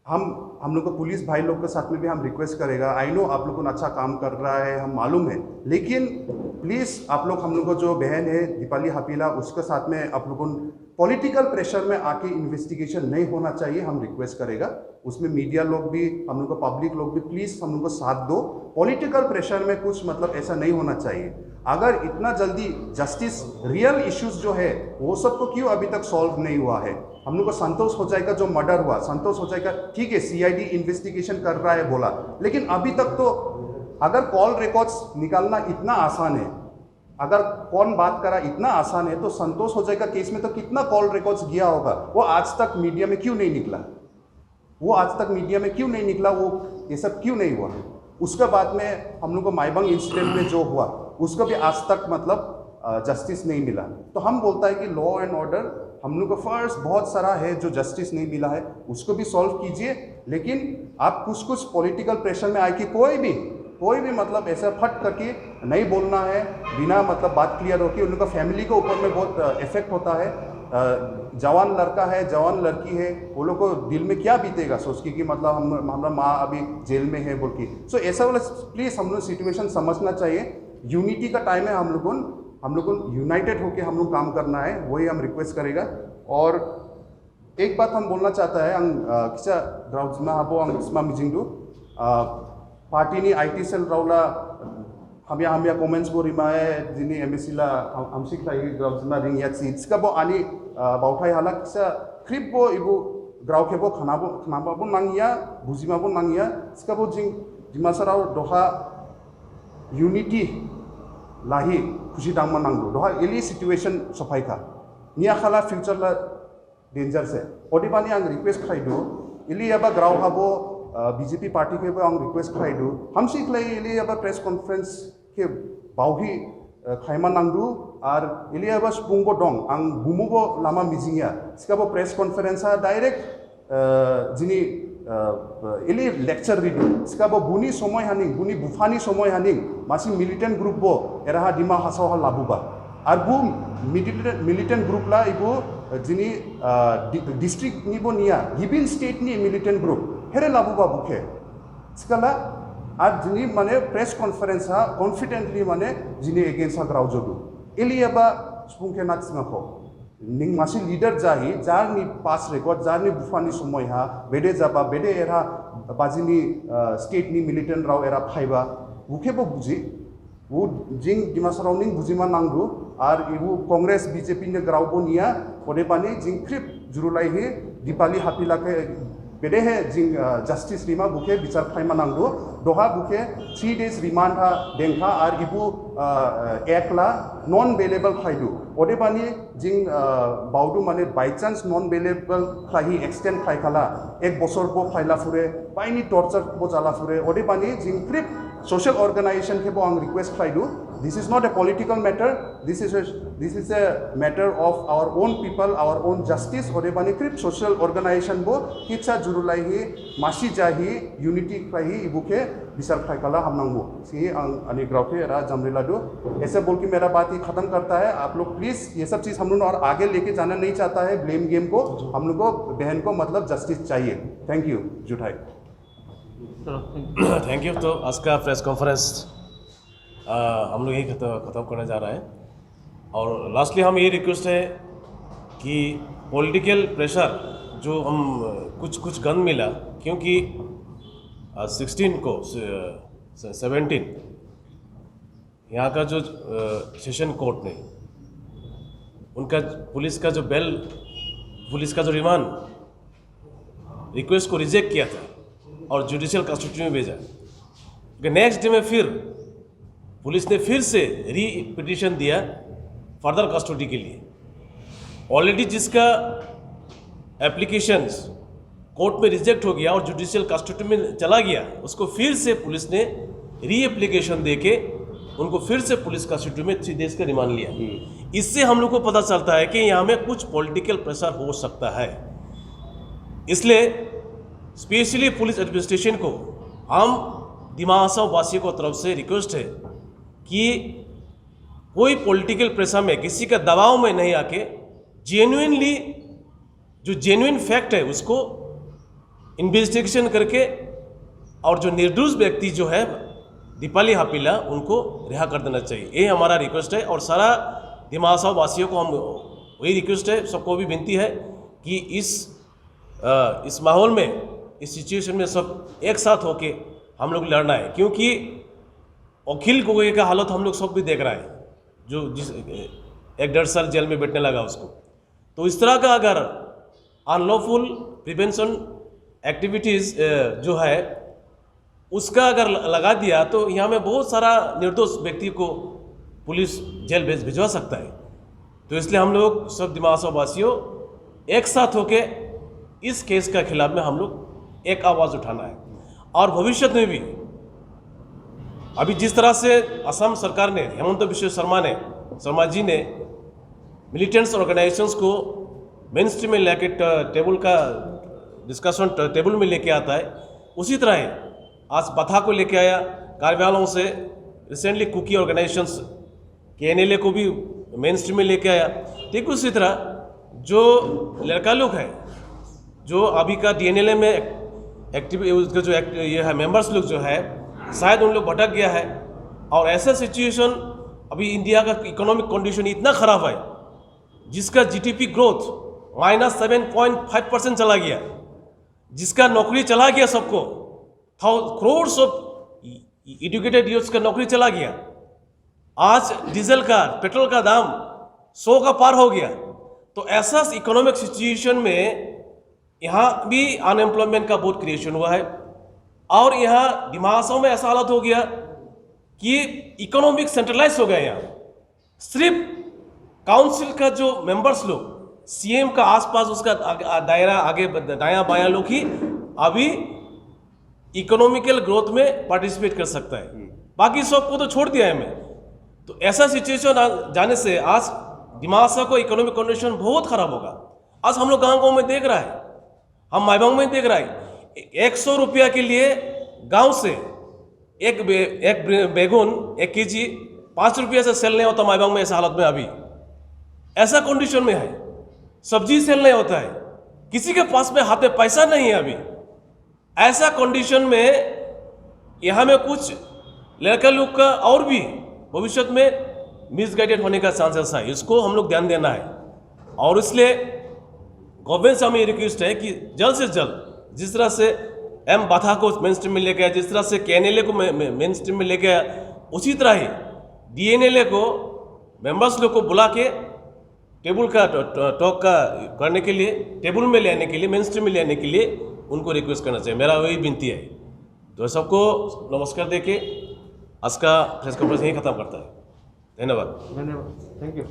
हम लोग को पुलिस भाई लोग के साथ में भी हम रिक्वेस्ट करेगा, आई नो आप लोग को अच्छा काम कर रहा है, हम मालूम है, लेकिन प्लीज़ आप लोग, हम लोग को जो बहन है दीपाली हपीला, उसके साथ में आप लोगों पॉलिटिकल प्रेशर में आके इन्वेस्टिगेशन नहीं होना चाहिए, हम रिक्वेस्ट करेगा। उसमें मीडिया लोग भी, हम लोग को पब्लिक लोग भी प्लीज़ हम लोग को साथ दो। पॉलिटिकल प्रेशर में कुछ मतलब ऐसा नहीं होना चाहिए। अगर इतना जल्दी जस्टिस, रियल इश्यूज जो है वो सबको क्यों अभी तक सॉल्व नहीं हुआ है? हम लोग को संतोष हो जाएगा जो मर्डर हुआ, संतोष हो जाएगा, ठीक है सीआईडी इन्वेस्टिगेशन कर रहा है बोला, लेकिन अभी तक तो अगर कॉल रिकॉर्ड्स निकालना इतना आसान है, अगर कौन बात करा इतना आसान है, तो संतोष हो जाएगा केस में तो कितना कॉल रिकॉर्ड्स गया होगा, वो आज तक मीडिया में क्यों नहीं निकला? वो आज तक मीडिया में क्यों नहीं निकला? वो ये सब क्यों नहीं हुआ? उसके बाद में हम लोग को माईबंग इंसिडेंट में जो हुआ उसको भी आज तक मतलब जस्टिस नहीं मिला। तो हम बोलता है कि लॉ एंड ऑर्डर हम लोग को फर्स्ट बहुत सारा है जो जस्टिस नहीं मिला है, उसको भी सॉल्व कीजिए। लेकिन आप कुछ पॉलिटिकल प्रेशर में आए कि कोई भी मतलब ऐसा फट करके नहीं बोलना है, बिना मतलब बात क्लियर होगी। उन लोग का फैमिली के ऊपर में बहुत इफेक्ट होता है। जवान लड़का है, जवान लड़की है, वो लोग को दिल में क्या बीतेगा सोच के कि मतलब हमारा माँ अभी जेल में है बोल के। सो ऐसा वाला प्लीज़ हम लोग सिचुएशन समझना चाहिए। यूनिटी का टाइम है, हम लोग को यूनाइटेड होकर हम लोग काम करना है, वही हम रिक्वेस्ट करेगा। और एक बात हम बोलना चाहता है, किसा ग्राउंड्समा हाबो आं इसमा मिजिंगदु पार्टी नि आईटी सेल राउला हम कमेंट्स बो रिमाए जिनी एमएससी ला हमसी खाई ग्राउंड्समा रिंग यात सीट्स का बो आनी बाउथाई हाला किसा क्रिप बो इबो ग्राउ के बो खानाबो नांगिया बुजिमाबो नांगिया इसका बो जिंग दिमासराव दोहा यूनिटी लाही खुशी दांगमा नांगो दोहा एली सिचुएशन सफाई का निया खाला फ्यूचर ला डेंजर से ओडिबानी आं रिक्वेस्ट खाइदो इली याबा ग्राउ हाबो बीजेपी पार्टी के आं रिक्वेस्ट खाइदो हमसी खलाई इली याबा प्रेस कॉन्फ्रेंस के बाउही खाइमा नांगदु आर इली याबा स्पुंगबो दं आं बुमुबो लामा मिजिंगिया सिकाबो प्रेस कॉन्फ्रेंसा डायरेक्ट जिनी इली लेक्चर रिदु सिकाबो बुनी समय हानिं बुनी बुफानी समय हानिं मासी मिलिटेंट ग्रुप बो एराहा दिमा हासावहा लाबुबा आर बु मिलिटेंट ग्रुप ला इबो जिनी डिस्ट्रिक्ट निबो निया गिबिन स्टेट नि मिलिटेंट ग्रुप हेरे लाबुबा बुखे सिकाला आर जिनी माने प्रेस कॉन्फ्रेंस हा कॉन्फिडेंटली माने जिनी एगेंस्ट ग्राउ जदु इलियाबा स्पुंखे नाचमाखो निंग मासी लीडर जाही जारनि पास रेकॉर्ड जारनि बुफानी समय हा बेदे जाबा बेदे एरा बाजिनी स्टेट नि मिलिटेंट राव एरा फाइबा बुखेबो बुजि वो जिंग दिमासरावनिंग बुजिमा नांगदु आर इबु कांग्रेस बीजेपी ने ग्राउबो निया ओदेबानी जिंग क्रिप जुरुलाई ही दीपाली हापिला के बेदे है जिंग जस्टिस रिमा बुके बिचार खाइमा नांगदु दोहा बुके 3 days रिमांड हा देंखा आर इबु एकला नॉन बेलेबल खाइदु ओदेबानी जिंग बाउदु माने बाय चांस नॉन बेलेबल खाहि एक्सटेंड खाइखाला 1 बছर बो खाइला फुरे बाइनी टॉर्चर बो जाला फुरे ओदेबानी जिंग क्रिप social organization के बो आं request खाइदु this is not a political matter, this is a matter of our own people, our own justice ओदेबानी क्रिप social organization बो किचा जुरुलाई ही मासी जाही यूनिटी खाहि इबुके बिचार खाइखाला हमनांगो सी आं अनि ग्राउके रा जमरेला दो। ऐसे बोल के मेरा बात ही खत्म करता है। आप लोग प्लीज ये सब चीज़ हम लोग और आगे लेके जाना नहीं चाहता है ब्लेम गेम को, हम लोग को बहन को मतलब जस्टिस चाहिए। थैंक यू जुठाई। Thank you. तो आज का प्रेस कॉन्फ्रेंस हम लोग यही ख़त्म करने जा रहे हैं। और लास्टली हम ये रिक्वेस्ट है कि पॉलिटिकल प्रेशर जो हम कुछ गन मिला, क्योंकि 16 को 17 यहाँ का जो सेशन कोर्ट ने उनका पुलिस का जो रिमांड रिक्वेस्ट को रिजेक्ट किया था और जुडिशियल कस्टडी में भेजा। नेक्स्ट डे में फिर पुलिस ने फिर से री पिटिशन दिया फर्दर कस्टडी के लिए। ऑलरेडी जिसका एप्लीकेशंस कोर्ट में रिजेक्ट हो गया और जुडिशियल कस्टडी में चला गया, उसको फिर से पुलिस ने री एप्लीकेशन देके उनको फिर से पुलिस कस्टडी में 3 डेज का रिमांड लिया। इससे हम लोग को पता चलता है कि यहाँ में कुछ पॉलिटिकल प्रेशर हो सकता है। इसलिए स्पेशली पुलिस एडमिनिस्ट्रेशन को हम दिमाग हसाओ वासियों को तरफ से रिक्वेस्ट है कि कोई पॉलिटिकल प्रेशर में, किसी का दबाव में नहीं आके जेन्युइनली जो जेन्युइन फैक्ट है उसको इन्वेस्टिगेशन करके और जो निर्दोष व्यक्ति जो है दीपाली हापीला उनको रिहा कर देना चाहिए। ये हमारा रिक्वेस्ट है और सारा दिमाग हसाओ वासियों को हम वही रिक्वेस्ट है, सबको भी विनती है कि इस माहौल में, इस सिचुएशन में सब एक साथ होके हम लोग लड़ना है। क्योंकि अखिल गोगोई का हालत हम लोग सब भी देख रहा है, जो जिस 1-1.5 साल जेल में बैठने लगा उसको। तो इस तरह का अगर अनलॉफुल प्रिवेंशन एक्टिविटीज़ जो है उसका अगर लगा दिया तो यहाँ में बहुत सारा निर्दोष व्यक्ति को पुलिस जेल भिजवा सकता है। तो इसलिए हम लोग सब दिमाग वासियों एक साथ होके इस केस का खिलाफ में हम लोग एक आवाज़ उठाना है। और भविष्य में भी अभी जिस तरह से असम सरकार ने, हेमंत बिश्व शर्मा जी ने मिलिटेंट्स ऑर्गेनाइजेशंस को मेन स्ट्रीम में लेके टेबल का डिस्कशन टेबल में लेके आता है, उसी तरह आज बथा को लेके आया कार्यालयों से। रिसेंटली कुकी ऑर्गेनाइजेशंस KNLA को भी मेन स्ट्रीम में लेके आया। ठीक उसी तरह जो लड़का लोग हैं जो अभी का DNLA में एक्टिव, उसका जो ये है मेंबर्स लोग जो है शायद उन लोग भटक गया है। और ऐसा सिचुएशन अभी इंडिया का इकोनॉमिक कंडीशन इतना ख़राब है जिसका GDP ग्रोथ -7.5% चला गया, जिसका नौकरी चला गया, सबको करोड्स ऑफ एजुकेटेड यूथ्स का नौकरी चला गया। आज डीजल का, पेट्रोल का दाम 100 का पार हो गया। तो ऐसा इकोनॉमिक सिचुएशन में यहाँ भी अनएम्प्लॉयमेंट का बहुत क्रिएशन हुआ है। और यहाँ दिमाग में ऐसा हालत हो गया कि इकोनॉमिक सेंट्रलाइज हो गया। यहाँ सिर्फ काउंसिल का जो मेंबर्स लोग, CM का आसपास उसका दायरा आगे दायां बायां लोग ही अभी इकोनॉमिकल ग्रोथ में पार्टिसिपेट कर सकता है, बाकी सबको तो छोड़ दिया है मैं। तो ऐसा सिचुएशन जाने से आज दिमाग को इकोनॉमिक कंडीशन बहुत खराब होगा। आज हम लोग गाँव में देख रहा है, हम माईबांग में देख रहा है 100 रुपया के लिए गांव से एक बैगन 1 kg 5 रुपया से सेल नहीं होता माईबांग में। ऐसा हालत में अभी ऐसा कंडीशन में है, सब्जी सेल नहीं होता है, किसी के पास में हाथ में पैसा नहीं है अभी। ऐसा कंडीशन में यहाँ में कुछ लड़का लोग का और भी भविष्य में मिसगाइडेड होने का चांसेस है, इसको हम लोग ध्यान देना है। और इसलिए गवर्नमेंट से हमें रिक्वेस्ट है कि जल्द से जल्द जिस तरह से एम बाथा को मेन स्ट्रीम में लेके आया, जिस तरह से KNLA को मेन स्ट्रीम में लेके आया, उसी तरह ही DNLA को मेंबर्स लोग को बुला के टेबल का टॉक का करने के लिए, टेबल में ले आने के लिए, मेन स्ट्रीम में ले आने के लिए उनको रिक्वेस्ट करना चाहिए। मेरा वही विनती है। तो सबको नमस्कार देके आज का प्रेस कॉन्फ्रेंस यहीं खत्म करता है। धन्यवाद। Thank you.